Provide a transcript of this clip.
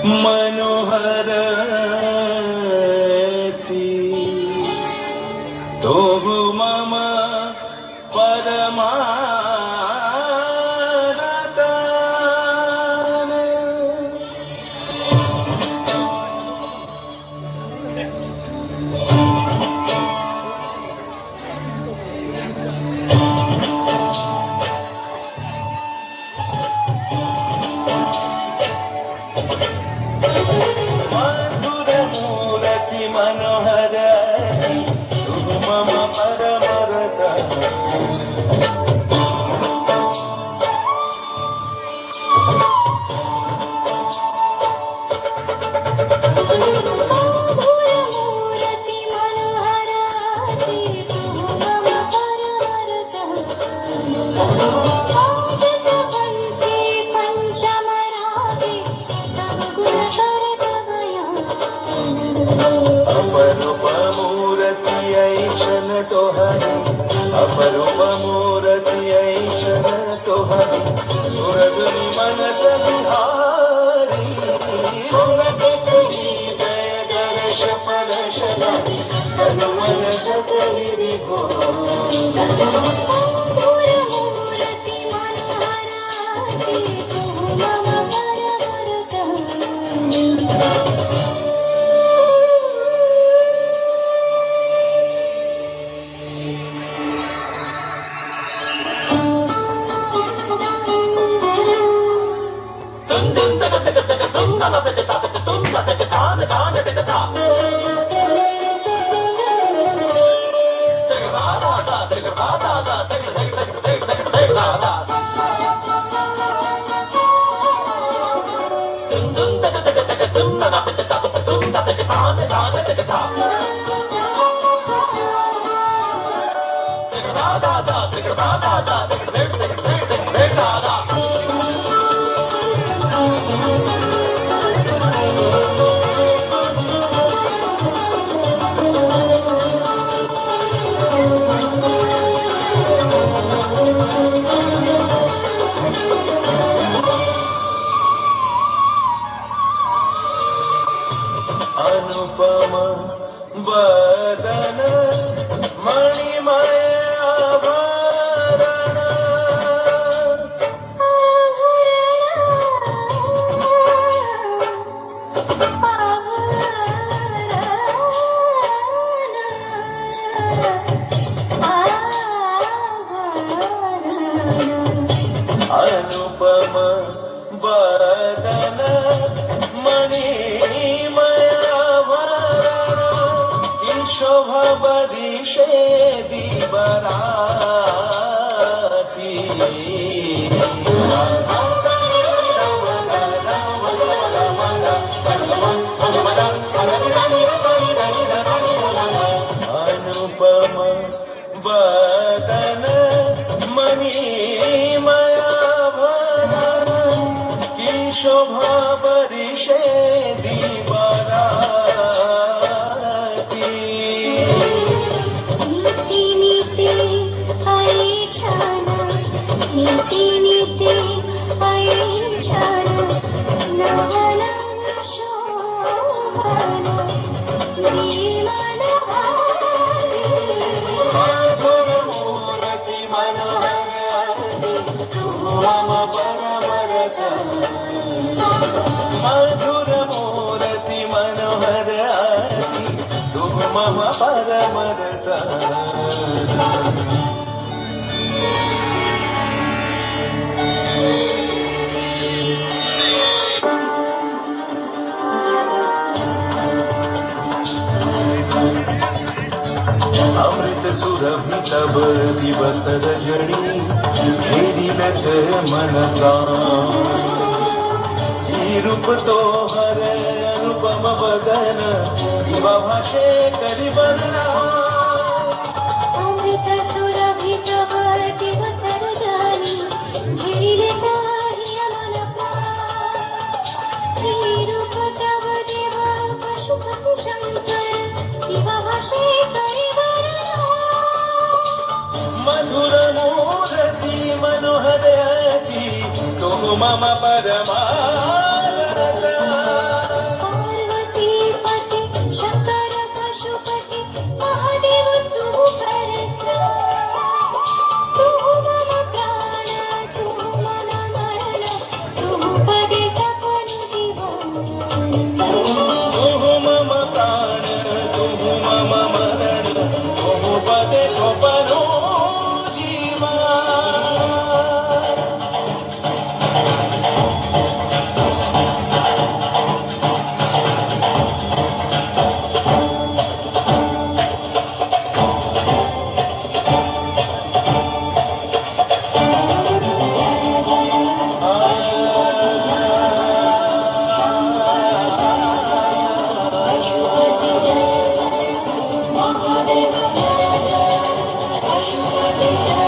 मनोहरति तोः मम परमानतान। मधुरमूरति मनोहरति तोः मम परमरतान। अपरूपमूरति ऐशन तोहरि अपरूपमूरति ऐशन तोहरि सुरगुनि मनस बिहारी हृदय दर्श परश तनु मन सकहि अनुपम वदन मणिमय आभरण अनुपम वदन मणिमय शोभा बदिशे दीबराती अनुपम वदन मणिमय आभरण की शोभा बदिशे दीबराती। नीति नीति ऐछन नवन शोभन निर्मल भाति मधुरमूरति मनोहरति तोः मम परमरतान। मधुरमूरति मनोहरति तोः मम परमरतान। अमृत सुरभि तब दिवस रजनी मेरी लच मन प्राण। ई रूप तोहर अनुपम बदन दिवा भाषे करि वर्णन। अमृत सुरभि तब दिवस रजनी मेरी लच मन प्राण। ई रूप तब देवा पशुपति शंकर दिवा भाषे करि मधुरमूरति मनोहरति तोः मम परमानतान। केशव